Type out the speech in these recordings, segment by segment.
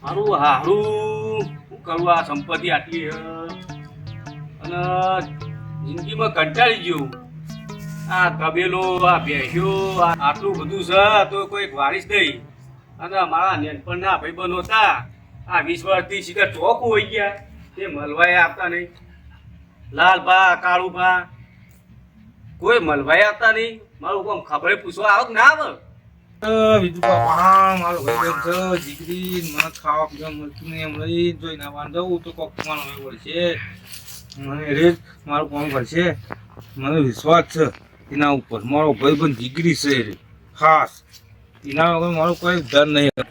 હારું હારું શું કરવું આ સંપત્તિ આટલી અને જિંદગીમાં કંટાળી ગયું. આ તબેલો આ ભેંસ્યો આટલું બધું છે તો કોઈ વારીસ નહીં. અને મારા નેનપણના ભાઈબંધો હતા આ 20 વર્ષથી શિખર ચોક હોઈ ગયા તે મળવાય આપતા નહીં. લાલભા કાળુભા કોઈ મળવાય આપતા નહીં. મારું કોમ ખબર પૂછવા આવો કે ના આવે? બીજું બાપા મારો ભાઈબંધ છે જીગરી મને ખાવા પીવા મળતું નહીં એમ લઈ જોઈને આવવાનું જવું તો કોક માનો પડશે મને રેજ મારું કામ કરશે મને વિશ્વાસ છે એના ઉપર મારો ભાઈબંધ જીગરી છે રે ખાસ એના વગર મારો કોઈ ડર નહીં.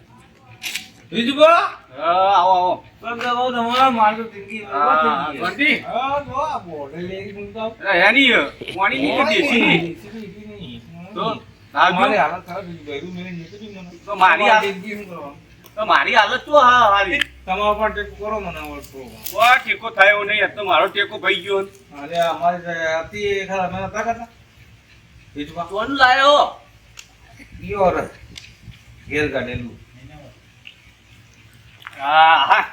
બીજું બા આવો આવો. તમારા માર્ગ જિંદગી બંટી એની પાણી ની દેશી ની. તો મારી હાલત ખરાબ થઈ ગઈ ગયરું મેં નીકળી મને તો મારી હાલત જિંદગી શું કરવાનું તો મારી હાલત તો હા હારી. તમારા પર ટેકો કરો મને ઓળખો વા ટેકો થયો નહીં આજ તો મારો ટેકો ભાઈ ગયો. અરે અમારી હતી ખરા મેં હતા કરતા બીજું બા કોણ લાયો? ઈયો રે ઘેર કાઢેલું હા હા.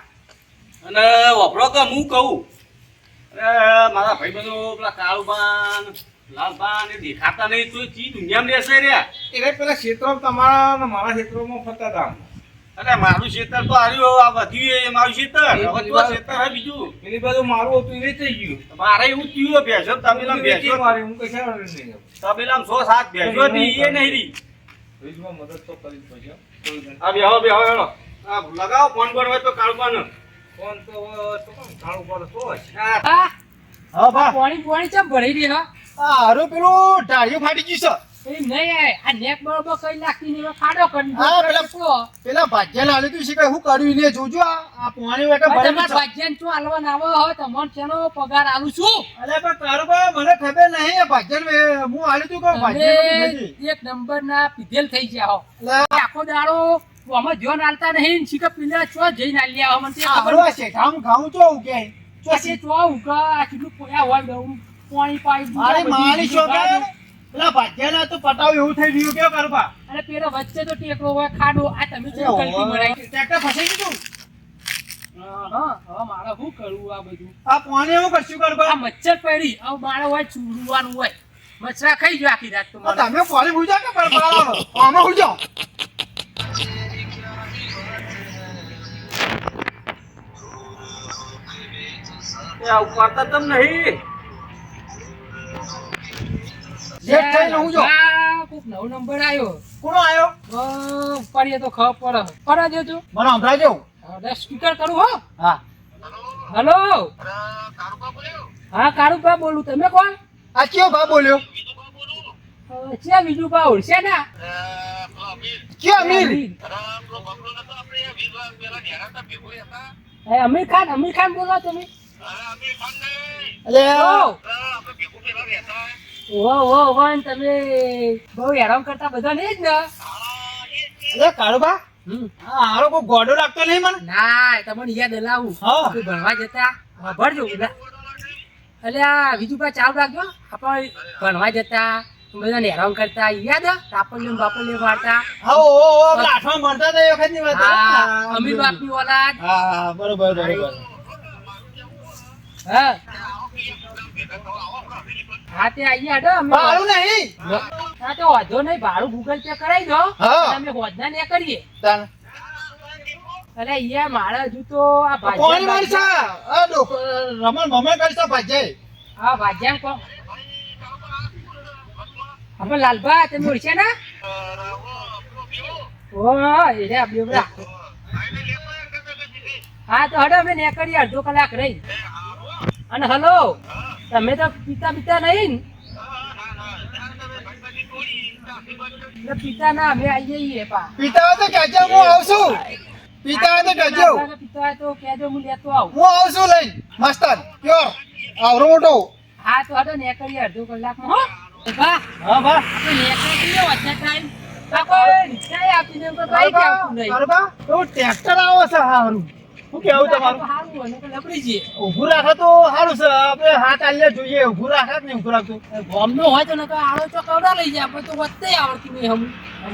અને વપરો કે હું કહું મારા ભાઈ બધો પેલા કાળુબાન લાલબાન એ દેખાતા નહીં તો ચી દુનિયામાં લેશે રે. એટલે પેલા ક્ષેત્રો તમારા ને મારા ક્ષેત્રોમાં ફરતા હતા અરે મારું ખેતર તો હાર્યું આ વધ્યું એ મારું ખેતર. હવે તો ખેતર હે બીજું. પેલી બાજુ મારું હતું એ થઈ ગયું મારે એવું થયું ભેંસો તબેલામાં ભેંસો મારી હું કશા નહીં તબેલામાં 6-7 ભેંસો હતી એ નહીં રહી. બીજું મદદ તો કરી જ પડશે આ બેહો બેહો હેડો. આ લગાવો ફોન પર હોય તો કાળુબાન. ફોન તો કોણ કાળું પર તો હા હા બા પાણી પાણી ચમ ભરી રહી હા આ હારું પેલું ઢાળિયું ફાટી ગયું છે. એ નહીં આ નેક બરોબર કઈ નાખી ને ખાડો કરી હા, પેલા ભાજ્યા લાવ્યું તું છે કે હું કર્યું ને જોજો આ પાણી વેકે ભરેલું તમારે છે. ભાગ્યન શું હાલવા ના આવે હવે તમારે શેનો પગાર આલું છું અલે પણ કારુબા મને ખબર નહીં આ ભાજ્યા હું આલ્યું તું કે ભાજ્યા નથી. તમે એક નંબર ના પીધેલ થઈ ગયા હો લે, આખો દાડો આમાં ધ્યાન આલતા નહીં શીખા પીલા ચો જઈને આલી આવો મને તે હારું આ શેઠામ ઘઉં ચો ઉગે. પછી ચો ઉગા આટલું પોયા હોય દઉં પાણી પાઈ મારે મારી શોભે પેલા ભાજ્યાના તો પટાવ એવું થઈ રહ્યું કે કારુબા. અને પેલો વચ્ચે તો ટેકરો હોય ખાડો આ તમે શું ગલતી બનાવી ટ્રેક્ટર ફસાઈ ગયું. હા હવે મારે શું કરવું આ બધું આ પાણી એવું કરશું આ કારુબા. મચ્છર પડી હવે મારે હોય ચૂરવાનું હોય મચ્છરા ખાઈ ગયો આખી રાત તો આ મને. તમે પાણી ભૂજા કે આમાં ભૂજો. આ ઉપાડતા તમ નહીં. જેઠ થઈને હું જો. આ કોક નવો નંબર આવ્યો કોનો આયો ઉપાડીએ તો ખબર પડે પડા દેજો મને સંભળાજો. સ્પીકર કરું હો હા હલો હા કારુબા બોલું તમે કોણ આ કયો ભા બોલ્યો છે બીજું બા ઓળશે ને કયો અમીર અમીર ખાન બોલો તમે અલે ઓહો ને તમે બહુ હેરાન કરતા બધા નહીં જ ને અલે કાળુબા હમ. આ હારો કોઈ ગોડો લાગતો નહીં મને. ના તમને યાદ અલાવું હા. આપણે ભણવા જતા ભણજો બધા એટલે આ બીજું પા ચાલુ રાખજો આપણે ભણવા જતા બધાને હેરાન કરતા યાદ તાપલ્ય બાપલ્ય મારતા હા ઓ પેલા આઠમા ભણતા હતા એ વખતની વાત. હા અમીર બાપની ઓલાદ હા બરોબર બરોબર. હા હા તે આઈએ હડો અમે ભાડું નહીં. હા તો વાંધો નહીં ભાડું ગૂગલ પે કરાવી દો હા. અમે હોદના ને કરીએ તાન. અરે અહીંયા મારે હજુ તો આ કોણ મારી છે ભાજ્યા આ રમણ ભમે કરી છે ભાજ્ય. હા ભાજ્યા કોણ આપણે લાલભા તમે ઓળખે ને ઓ એ બેવડા હા તો હડો અમે ને કરીએ અડધો કલાક રહી અને હલો તમે તો પિતા નહીં ને પિતા ના અમે આવીએ છીએ પા પિતા હોય તો કહેજો હું આવશું. પિતા હોય તો કહેજો પિતા હોય તો કહેજો હું લેતો આવું હું આવશું લઈને મસ્તન પ્યોર આવરો મોટો. હા તો હડો ને કરીએ અડધો કલાકમાં હો બા હા બા આપણે ને કરીએ વચ્ચે ટાઈમ બાપા રિક્ષા આપીને તો કઈ આવતું નહીં કારુબા તો ટ્રેક્ટર આવે છે હારું. શું કેવું તમારું? સારું હોય ને લપડી જઈએ ઊભું રાખે તો સારું છે. આપણે હાથ આલ્યા જોઈએ ઊભું રાખે કે નહીં ઊભું રાખતું. ગોમનો હોય તો નકર આળો તો કવડા લઈ જાય આપણે તો વધતે આવડતી નહીં હમ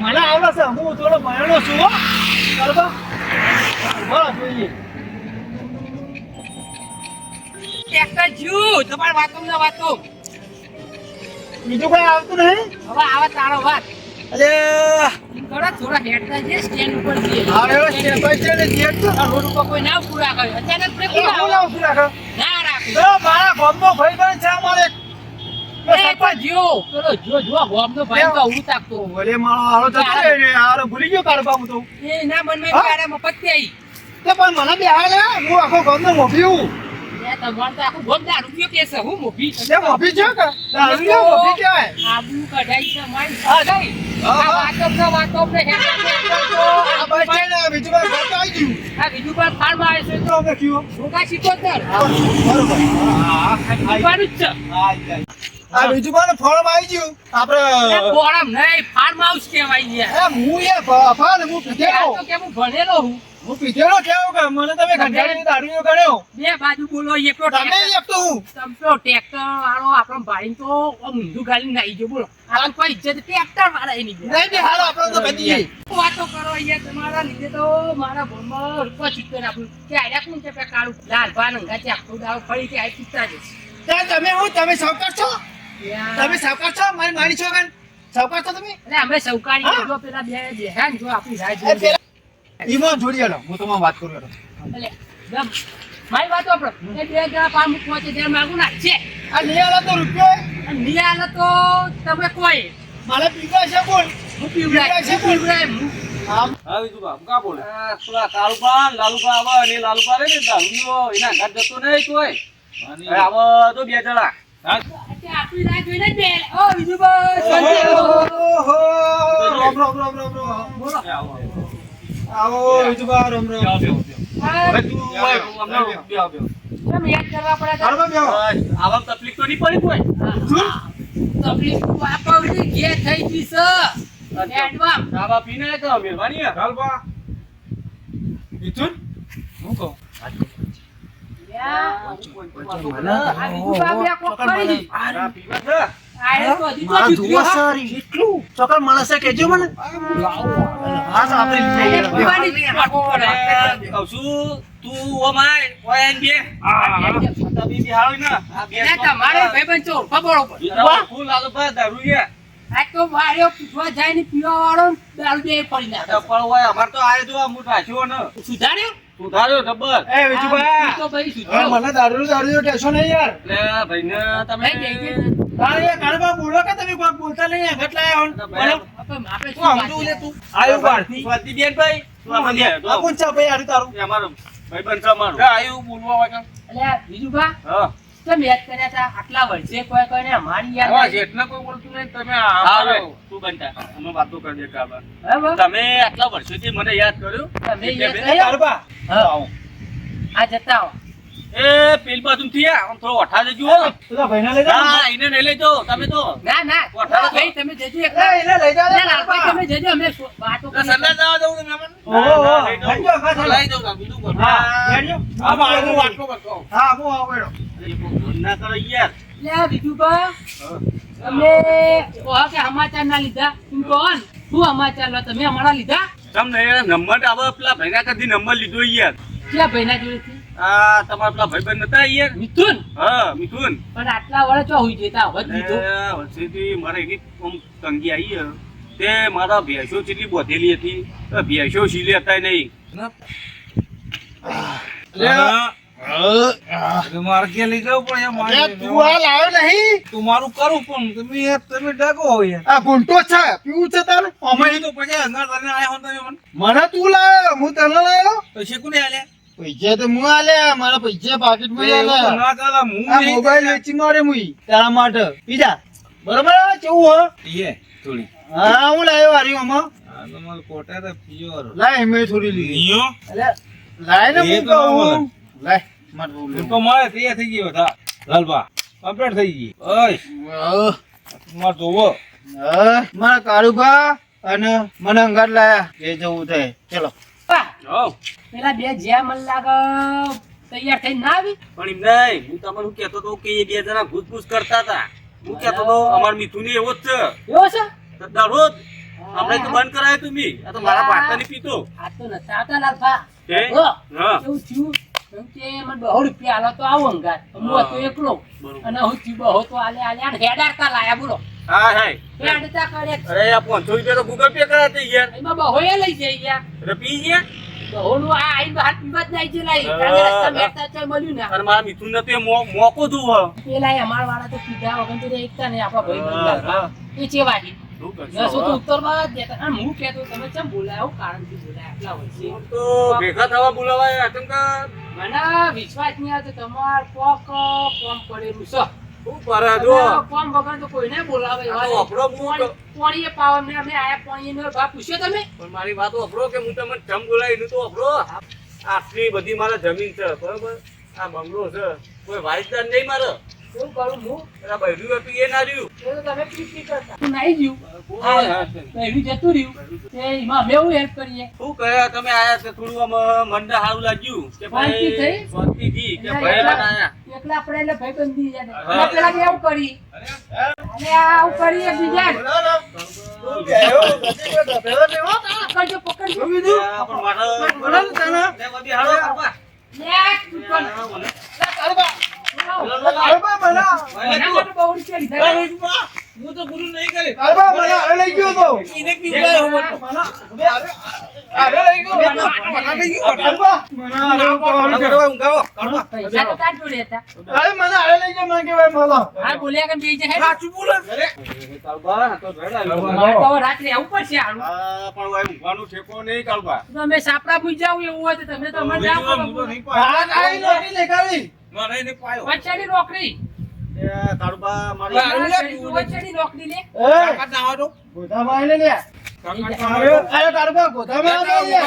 મને આવડે છે હું થોડો ભણેલો છું હો. કારુબા બોલો જોઈએ. ટ્રેક્ટર જ્યું, તમારી વાતો ને વાતો. બીજું કોઈ આવતું નહીં? હવે આવા તારો વાત. અરે થોડા હેડતા જે સ્ટેન્ડ ઉપર જઈએ. હવે સ્ટેપ બાય સ્ટેપ જેટ તો આ રોડ ઉપર કોઈ ના પૂરા કરે. અચાનક બ્રેક હું ના લાવું છું રાખો. રાખે. તો મારા ગામનો ભાઈબંધ છે અમારે. એ પણ જ્યો, પેલો જો ગોમનો ભાઈ તો હું તાકતો. ઓલે મારો હારો જતો રે ને હારો ભૂલી ગયો કાઢવા હું તો. એ ના મનમાં ગાડામાં પત્તી આવી. તે પણ મને બેહાડે હું આખો ગામનો મોભ્યું. એ તમારે તો આખું ગોમ દારૂ પીયો કે છે હું મોભી. તે મોભી છે કે દારૂ મોભી કહેવાય. આબુ કઢાઈ છે મારી. આ ગઈ. આ વાતો ને આ બસ છે ને બીજું કોઈ વાત આવી ગયું. આ બીજું પર ફાર્મ આવે છે તો અમે કયો રોકા સિકોતર. બરોબર હા બીજું જ છે. આ બીજું પણ ફોર્મ આવી ગયું આપણે એ ફોરમ નહીં ફાર્મ હાઉસ કહેવાય યાર. હું એ બાપા ને હું ત્યાં પીધેલો તો કે હું ભણેલો હું કેવું કે મને તમે ઘંટાડીને દારૂ ગણ્યો બે બાજુ બોલો એકલો તમે એક તો હું તમતો ટ્રેક્ટર વાળો આપણો ભાઈ તો ઊંધું ગાલી નાઈ ગયો બોલો આ કોઈ ઇજ્જત ટ્રેક્ટર વાળા એની નહીં બે હાલો આપણે તો બધી વાતો કરો અહીંયા તમારા લીધે તો મારા ભણમાં રૂપિયા ચૂકવે નાખું કે આયા કોણ છે કાળું લાલ ભાન અંગા છે આખું દાવ ફરી કે આ ચૂકતા જશે ત્યાં તમે હું તમે સાવકાર છો તમે સાવકાર છો મારી મારી છો કાન સાવકાર છો તમે એટલે અમે સૌકારી જો પેલા બે બેહાન જો આપણી રાહ એ જોઈ પેલા ઈમો જોડી આલો હું તમારે વાત કરું એટલે ગમ મારી વાત આપણો એ બે જણા પામ પહોંચે ત્યારે માગું ના છે આ નિયાલા તો રૂપિયો નિયાલ તો તમે કોઈ મારે પીવા છે બોલ હું પીવડાય છે પીવડાય આમ હા બીજું બા કા બોલે પેલા કાળુબા લાલુબા આવે ને લાલુબા રે ને દારૂ એના ઘર જતો નહીં તોય આવો તો બે જણા આપણી રાહ જોઈને જ બે ઓ બીજું બસ ઓહો રોમ રોમ રોમ રોમ રોમ બોલો આવો વિજુબા રોમ રોમ હવે તું હોય અમને બેહો બેહો તમે યાદ કરવા પડે ચાલો બેહો આવા તકલીફ તો નહીં પડી કોઈ તકલીફ આપવડી ઘે થઈ ગઈ છે એડવામ ખાવા પીને તો મહેરબાની ચાલ બા ઇથુન હું કહું અમાર તો આયો તો હું રાખ્યો ને સુધાર્યો સુધાર્યો જબર એ વિજુબા તો ભાઈ સુધાર્યો મને દારૂ ટેન્શન નહીં યાર એટલે ભાઈને તમે તારે એ કાળબા બોલો કે તમે કોઈ બોલતા નહીં આગળ લાયા હોન બોલો આપણે હું સમજુ લે તું આયો બારથી સ્વાતિ બેન ભાઈ તું આ મને આ કોણ છે ભાઈ આરું તારું અમારો ભાઈબંધ છે અમારો આયો બોલવા હોય એટલે બીજું બા હા તમે યાદ કર્યા હતા આટલા વર્ષે કોઈ કોઈને અમારી યાદ આવા આવી. જેટલા કોઈ બોલતું નહીં તમે આવો તું બનતા અમે વાતો કરી દે કાબા બરાબર? તમે આટલા વર્ષોથી મને યાદ કર્યું તમે એટલે યાદ બે- કર્યા? કાળબા હા. આ જતા આવો. એ પેલ બાજુ થી આમ થોડો ઓઠા જજો હો. પેલા ભાઈને લઈ જાઓ ના એને નહીં લઈ જાઓ તમે તો ના ના વઠારો તો. ભાઈ તમે જજો એકલા. એ એને લઈ જાઓ ના, ના, ભાઈ તમે જજો અમે વાતો ના, કરીએ. સંડાસ જવા દઉં ને મહેમાન? ઓહો, ના, લઈ જાઉં. લઈ જાઓ, ખાસ લઈ જાઉં તાર, બીજું કરું. હા લેજો આમાં આવું વાટકો કરતો. હા હું આવેડો એ કોઈ ધૂન ના કરો યાર. એટલે આ બીજું બા તમે કહો કે સમાચાર ના લીધા એમ કહો ને. શું સમાચાર લો તમે અમારા લીધા તમને એ નંબર આવો પેલા ભાઈના કદી નંબર લીધો યાર. ક્યાં ભાઈના જોડેથી આ તમારા પેલા ભાઈબંધ નતા યાર? મિથુન હા, મિથુન. પણ આટલા વર્ષ ચો હોઈ જતા હવે જ લીધો એ વચ્ચેથી મારે એની આમ તંગી આવી હે. તે મારા ભેંસો કેટલી બોધેલી હતી તો ભેંસો શીલે હતા નહીં. મારે કે લઈ જાવ પણ યાર મારે તું આ લાવ્યો નહીં તું મારું કરું પણ તમે યાર તમે ડગો હો યાર આ ગુંટો છે પીવું છે તારે અમે તો પછી હંગાર તને આયા હો તમે મને મને તું લાવ્યો હું તને લાવ્યો પૈસા કોને આલ્યા પૈસા તો હું આલે મારા પૈસા પાકીટ માં એવું આલે ના ચાલે હું આ નહીં મોબાઈલ વેચી મારે મુઈ તારા માટે બીજા બરોબર આ કેવું હો યે થોડી હા હું લાવ્યો હારી આમાં આ તો મારે કોટા તો પ્યોર લાય મેં થોડી લીધી નિયો અલે લાય ને એ હું તો ના કહું મળે. લાય માર બોલ હું તો મારે તૈયાર થઈ ગયો હતા લાલબા કમ્પ્લીટ થઈ ગઈ ઓય માર જોવો મારા કાળુભા અને મને અંગાર લાયા એ જવું થાય ચલો બા, હઉ. પેલા બે જ્યાં મને લાગે તૈયાર થઈને ના આવી પણ એમ નહીં, હું તમને શું કહેતો હતો કે એ બે જણા ઘૂસપૂસ કરતા હતા. હું કહેતો હતો અમાર મિથુની એવો જ છે. એવો છે તો દરરોજ હમણાં તો બંધ કરાય તું મી આ તો મારા પાટલાની પીતો આ તો નથી આવતા લાલભા. હે? હો, હા. કેવું થયું? કેમ કે મને 100 રૂપિયા આલો તો આવો અંગાત. હું હતો એકલો. બરોબર. અને હું થયું 100 તો આલે અને હેડારતા લાયા બોલો. હા હા હેડતા કરે. અરે આ 500 રૂપિયા તો ગૂગલ પે કરાતે યાર એમાં 100 લઈ જાય યાર. અરે પી ગયા 100 નું આ આઈને બહાર પીવા જ નહીં છે લાઈ. કારણ કે રસ્તા બેઠતા ચોય મળ્યું ને. અને મારા મિથુન ને તો એ મોકો દઉં હ પેલા અમાર વાળા તો પીધા વગર તો એકતા ને આપણા ભાઈ બંધ એ ચેવાડી શું કરશો નસો તો હવે? ઉત્તરમાં જ દેતા. અને હું કહેતો તમે કેમ બોલાયો કારણથી બોલાયા આટલા વર્ષે તો ભેગા થવા બોલાવાય આતંકા મને વિશ્વાસ નહીં આવતો તમાર કોક કોમ કરેલું છે. શું કરે જો તમે કોમ વગર તો કોઈને બોલાવે એવા આ તો નહીં. અફરો હું પોણીએ પાવ અમને અમે આયા પોણીનો ભાવ પૂછ્યો તમે પણ મારી વાત અફરો કે હું તમને જમ બોલાવી એનું તો અફરો આટલી બધી મારા જમીન છે બરોબર આ બંગલો છે કોઈ વાઇસદાર નહીં મારે શું કરું હું આ બૈરું હતું એ ના રહ્યું એ તો તમે પીટી કરતા તું નાઈ ગયું હા બહેરું જતું રહ્યું તે એમાં અમે એવું હેલ્પ કરીએ શું કહે તમે આયા તો થોડું આમ મનને સારું લાગ્યું કે ભાઈ શાંતિ થઈ? શાંતિથી કે ભાઈ મને આયા એકલા આપણે એટલે ભાઈ બંધી યાદ હા. પેલા કેવું કરી અરે આવું કરી એકબીજા શું કહેવું? ગતિમાં ગભેલો નહીં હો. પકડજો પકડજો આ પણ મારે બોલો ને તને. લે બધી હાલો કરવા. લે તું કોણ? કાળુબા, લાવો. કાળુબા મને. એના માટે બહુ રૂપિયા લીધા. હું તો ગુરુ નહીં કરે કાળુબા મને અરે લઈ ગયો તો. એને બી બોલાયો હું તો. મને અરે લઈ ગયો. મને લઈ ગયો. કાળુબા, મને અરે કામ લઈ ગયો. કરવા ઊંઘાવો. કાઢવા. પૈસા તો તાર જોડે હતા. અરે મને અરે લઈ ગયો મને કહેવાય મળો. આ બોલ્યા કે બીજે હે સાચું બોલે. કાળબા, આ તો રડાયું. મારે તો હવે રાત્રે આવું પડશે આનું. આ પણ હવે ઊંઘવાનું ઠેકો નહીં કાળબા. તો અમે સાપડા પૂઈ જાવ એવું હોય તો તમે તો મને જાવ આ કાળી નોકરી લે કાળી. વચ્ચેની નોકરી એ કાળબા મારી વચ્ચેની નોકરી લે એ ગોધામાં આવીને લે. અરે કાળુબા ગોધામાં આવીને લે.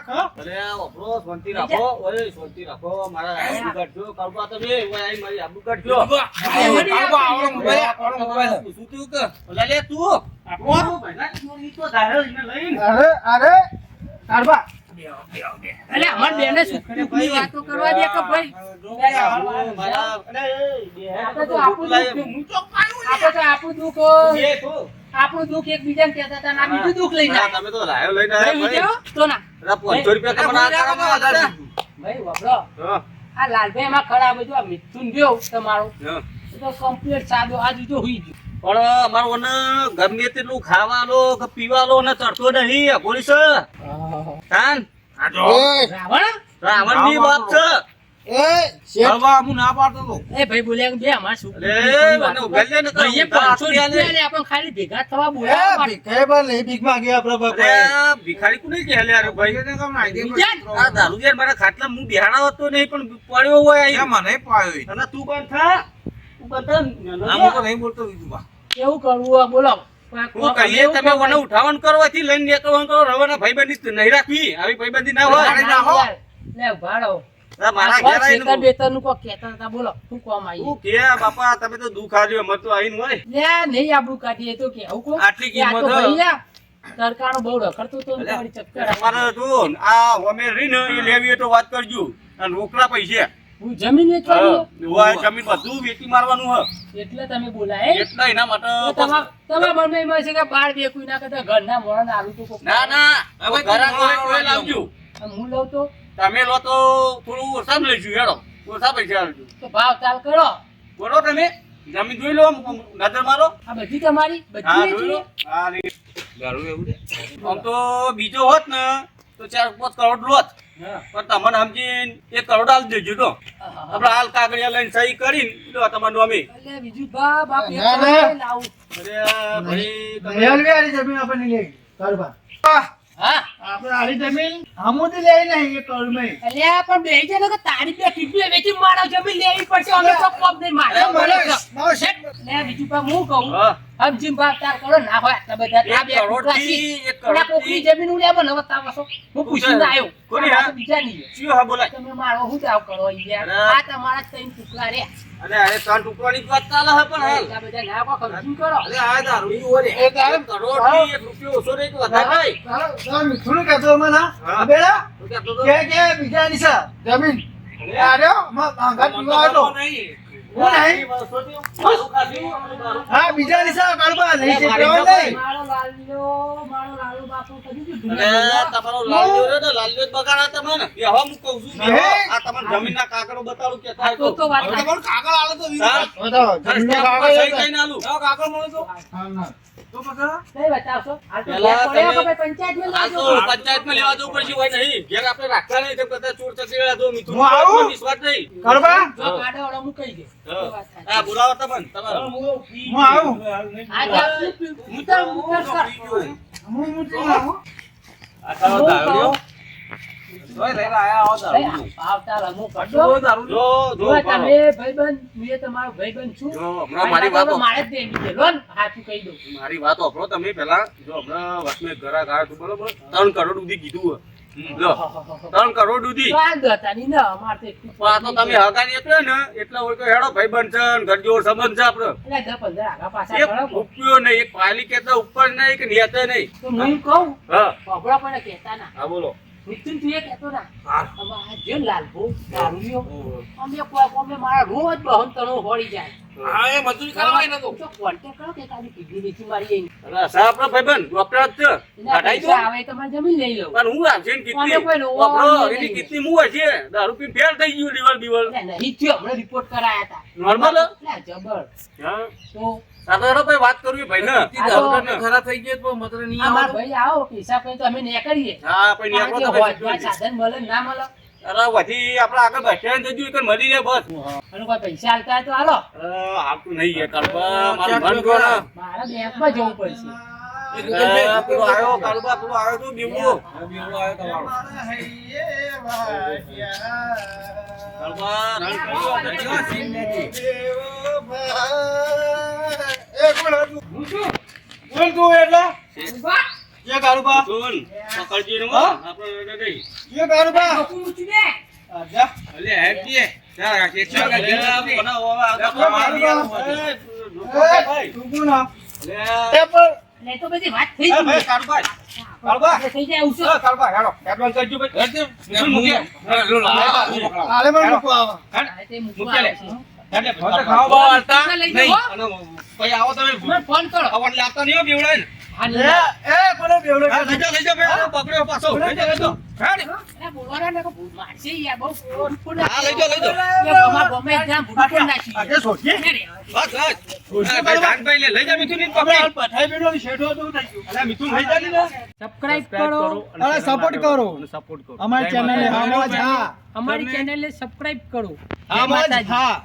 હા? અરે આ વપરો શાંતિ રાખો ઓય શાંતિ રાખો મારા આબુ કાઢજો કાળબા તમે ઓય આઈ મારી આબુ કાઢજો શું થયું કે ઓલા લે તું આપણો ભાઈલા ઈ તો ધારે એને લઈને અરે કાળુબા અલે અમાર બેને સુખની વાતો કરવા દે કે ભાઈ મારા આપણે તો આપણું દુઃખ આપણું દુઃખ એકબીજાને કહેતા હતા ને આ બીજું દુઃખ લઈને આવ્યા. તમે તો લાયો લઈને ભાઈ આવ્યા વિચારો તો ના ભાઈ 500 રૂપિયા તમને આ કામમાં આધાર ભાઈ વબડો હા આ લાલભાઈ એમાં ખરાબ બધું આ મિથુન ગયો તમારો હા એ તો કમ્પ્લીટ સાદો આ જો હુઈ ગયો પણ અમારો ને ગમે તેટલું ખાવાનો કે પીવાનો ને ચડતો નહીં આ પોલીસ તાન રાવણ રાવણની વાત છે એ ભાઈ બોલ્યા કે બે અમાર શું અરે મને ઉગાડ્યા ને ભાઈએ 500 રૂપિયા લે આપણે ખાલી ભેગા થવા બોલાવવા માટે. અરે આ ભિખારી કોને કહે લે અરે ભાઈ આ દારૂ યાર મારા ખાટલા હું બેહાડા હતો નહીં પણ પડ્યો હોય અહીં. અને તું બંધ થા તું બંધ થા. કેવું કરવું આ બોલો હું કહીએ તમે મને ઉઠાવણ કરવાથી લઈને નીકળવાનું કરો રવાના ભાઈબંધી નહીં રાખવી આવી ભાઈબંધી ના હોય લે ભાડો આ મારા ઘેર આવીને શેતર બેતરનું કોક કહેતા હતા બોલો શું કોમ આવી તું કે બાપા તમે તો દુઃખ આલ્યો મત તો આઈને હોય લે નહીં આબરૂ કાઢીએ તો કે આવું કોમ આટલી કિંમત આ તો હ. ભાઈ લે સરકારનો બહુ રખડતો તો ને તમારી ચક્કર આવે. તમારે જો આ અમે રહી ને એ લેવી હોય તો વાત કરજો અને રોકડા પૈસે હું જમીન વેચવાની હોય જમીન બધું વેચી મારવાનું હ એટલે તમે બોલાય એટલા એના માટે તમારા મનમાં એમાં છે કે બાર વેકુઈ ના કરતા ઘરના મોણા આલુ તો કોક ના ના હવે ઘરાક હોય તોય લાવજો આમ હું લઉં તો તમે લો તો થોડું ઓછા લઈશું હેડો ઓછા પૈસા આવજો ભાવ તાલ કરો બોલો તમે જમીન જોઈ લો નજર મારો આ બધી તમારી હા બધી જોઈ લો વેચી હા રે ગારું એવું છે આમ તો બીજો હોત ને તો 4-5 કરોડ લોત પણ તમને સમજીને 1 કરોડ આલ દેજો તો આપણે હાલ કાગળિયા લઈને સહી કરીને તો તમારું અમે એટલે બીજું બા બાપ એક ના, ના. કરોડ લાવું અરે ભાઈ તમે રેલવે વાળી જમીન આપણને લઈ ગઈ. કાળુબા. હા આપણે આલી જમીન હમુથી લઈ નહીં એ કરોડમાં. અલ્યા પણ બે છે ને કે તારી બે ટીપી વેચી મારો જમીન લેવી પડશે અમે તો કોમ નહીં મારે મારો શેઠ. લે બીજું પા હું કહું હા સમજી ભાવ તાર કરો ના હોય આટલા બધા આ બે 1 કરોડથી 1 ટુકડા કોકની કરોડથી જમીન ઉડ્યા મને બતાવો છો હું પૂછીને આવ્યો કોની આ હા? તો બીજા નહીં ચિયો હા બોલાય તમે મારો હું દાવ કરો યાર અરે. આ તમારા ત્રણ ટુકડા રે અને આ ત્રણ ટુકડાની જ વાત ચાલે હે પણ હાલ આ બધા ના કો સમજી કરો અરે આ દારૂ ઈ ઓરે એ તારે કરોડથી 1 રૂપિયો ઓછો નહીં તો વધારે થાય તારો મિથુન કહેતો મને હા. બેડા તો કહેતો તો કે બીજાની છે જમીન. અરે, માં ભાંગા પીવા આવ્યો. નહીં હા બીજા નિશા કાળબા નહીં છે કેવા નહીં મારો લાલુ બાપુ કદી કીધું તમારો લાલ્યો રે ને લાલ્યો જ બગાડા તમે ને એ હવે હું કહું છું હે? આ તમને જમીનના કાગળો બતાડું કે થાય તો વાત હવે થાય. તમારું કાગળ આલે તો હા? તો જમીનના કાગળ સહી કઈને આલું. લાવો કાગળ મળે તો તો પછી કઈ બતાવશો? હાલ તો પેલા ઘેર પડ્યો તમે- કે ભાઈ પંચાયતમાં આ લાવજો? તો પંચાયતમાં લેવા જવું પડશે હોય નહીં ઘેર આપણે રાખતા નહીં તેમ કરતા ચોર ચકલીવાળા જો મિથુન હું આવું? વિશ્વાસ નહીં કાળબા જો કાઢો વાળો મૂકી દે. હા. એ વાત થાય. આ બોલાવો તમને તમારો હું આવું આ જાતનું મુદ્દા મુદ્દા કર. હું આવું આ તારો દારૂડિયો. ભાઈ, આવતા રમો પડો. જો જો જો તમે ભાઈબંધ, હું એ તમારો ભાઈબંધ છું. જો હમણાં મારી વાતો મારે જ દેવી છે. લો ને, સાચું કહી દઉં. મારી વાત સાંભળો તમે પહેલા જો હમણાં વચમે ઘરા ગયા હતું બરોબર 3 કરોડ સુધી કીધું લો 3 કરોડ સુધી તો આ જ હતા નહીં ને, અમારે તો એટલું પણ આ તો તમે હગાની એટલે ને એટલે હોય તો હેડો ભાઈબંધ છે ને ઘર જેવો સંબંધ છે આપડે એટલે 10-15 આગા પાછા એક કરો. રૂપિયો નહીં એક પાયલી કેતા ઉપર નહીં કે નેતે નહીં તો હું કહું, હા પગડા પણ કહેતા ના. હા બોલો મિથુન તું એ કહેતો ના. હવે આ જે લાલભો, દારૂડિયો, અમે મારા રોજ બહન તણો હોળી જાય. હા એ મજૂરી કરવા નતો તો contact કરો કે તારી કિડની નીચે મારી આઈને. અરે સા આપડો ભાઈબંધ ડોક્ટર જ છે એના હટાઈ દો પૈસા આવે તો મારે જમીન લઈ લઉં. પણ હું રાખશે ને કોને કીધી કોઈ લો, વાપરો નહીં. એની કીધી હું હશે દારૂ પીને ફેલ થઈ ગયું લીવર બીવર એટલે નહીં થયો, હમણાં report કરાયા હતા. નોર્મલ એટલે જબર. હા તો સાતો હેડો ભાઈ વાત કરવી ભાઈ ને ખરાબ થઈ ગયો તો મતલબ નહીં આ મારા ભાઈ આવો, પૈસા કોઈ તો અમે નહીં કરીએ. હા પછી કારણ નીકળો કે તો હોય, ભાઈ ત્યાં સાધન મળે ને ના મળે. અરે વધી આપણે આગળ બસ સ્ટેન્ડ જજો કે મળી જાય બસ અને કોઈ પૈસા આલતા હોય તો હાલો. આવતું નહીં એ કાળબા મારું મન ગયો મારે બેંકમાં જવું પડશે. પેલો આવ્યો કાળબા પેલો આવ્યો તો બીવડો કાળબા રણ કર્યો હું છું. કોણ તું એટલે ઉભા. જે કાળુબા સુન પકડજી ને હા? આપણે ગઈ જે કાળુબા ડોકું મૂકી દે. જા અલે હેડજી ચાલ કે ચાલ તું કોણ આ? લે એ પણ એટલે તો બધી વાત થઈ એ ગઈ. ભાઈ કાળુબા કાળુબા એટલે થઈ જાય એવું છે. કાળુબા હેડો એડવાન્સ કરજો ભાઈ હેડ મૂકે આલે મને મૂકો આવા હા, તે મૂકવા આવે છે. હેડ ખાવા બોલતા પૈસા લઈ નહીં જાઓ. અને પછી આવો તમે મને ફોન કરો. આવડ લાગતો નહીં હો બીવડાય ને હા, એ લઈ જાઓ. કોને બેવડો હા, લઈ જાઓ ભાઈ પકડ્યો પાછો લઈ જાઓ હેડ અરે બોલવાના ને કોઈ મારશે યાર, બહુ ફૂડ હા લઈ જાઓ ગમે ત્યાં ભૂંડ પણ નાખી. આજે સોચી અરે, બસ બસ હા, ભાઈ જાનભાઈ લે લઈ જા મીઠું ની પકડી પઠાઈ બેડો શેઠો તો થઈ ગયું અલા મીઠું લઈ જા ને સબસ્ક્રાઇબ કરો. અરે સપોર્ટ કરો સપોર્ટ કરો અમારી ચેનલ અમારી ચેનલને સબસ્ક્રાઇબ કરો. જય આમ જ માતાજી. હા